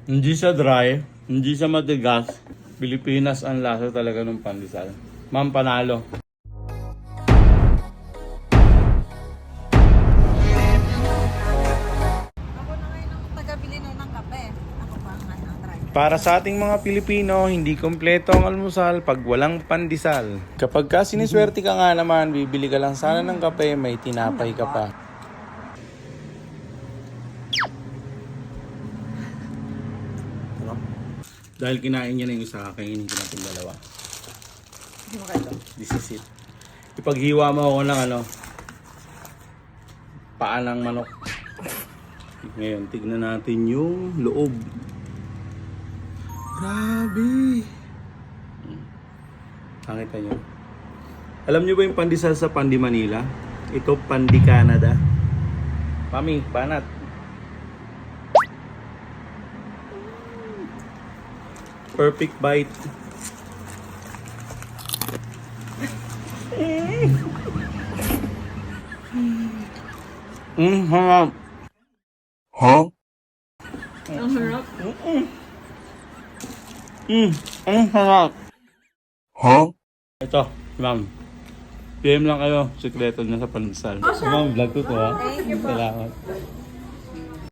Hindi siya dry, hindi siya matigas. Pilipinas ang lasa talaga ng pandesal. Ma'am, panalo. Ako na ngayon ang taga-bili nun ng kape. Ako ba ang driver? Para sa ating mga Pilipino, hindi kompleto ang almusal pag walang pandesal. Kapag ka siniswerte ka nga naman, bibili ka lang sana ng kape, may tinapay ka pa. Dahil kinain niya na yung isa, kakainin ko natin dalawa. Hindi mo kayo. This is it. Ipaghiwa mo ako ng paa ng manok. Ngayon, tignan natin yung loob. Grabe! Nakita nyo? Alam nyo ba yung pandesal sa Pandi Manila? Ito Pandi Canada. Mami, banat. Perfect bite. Harap. Huh? Ang harap. Ang harap. Huh? Ito, ma'am. PM lang kayo, sikreto niya sa pandesal. Ma'am, vlog ko to ha. Thank you po. Salamat.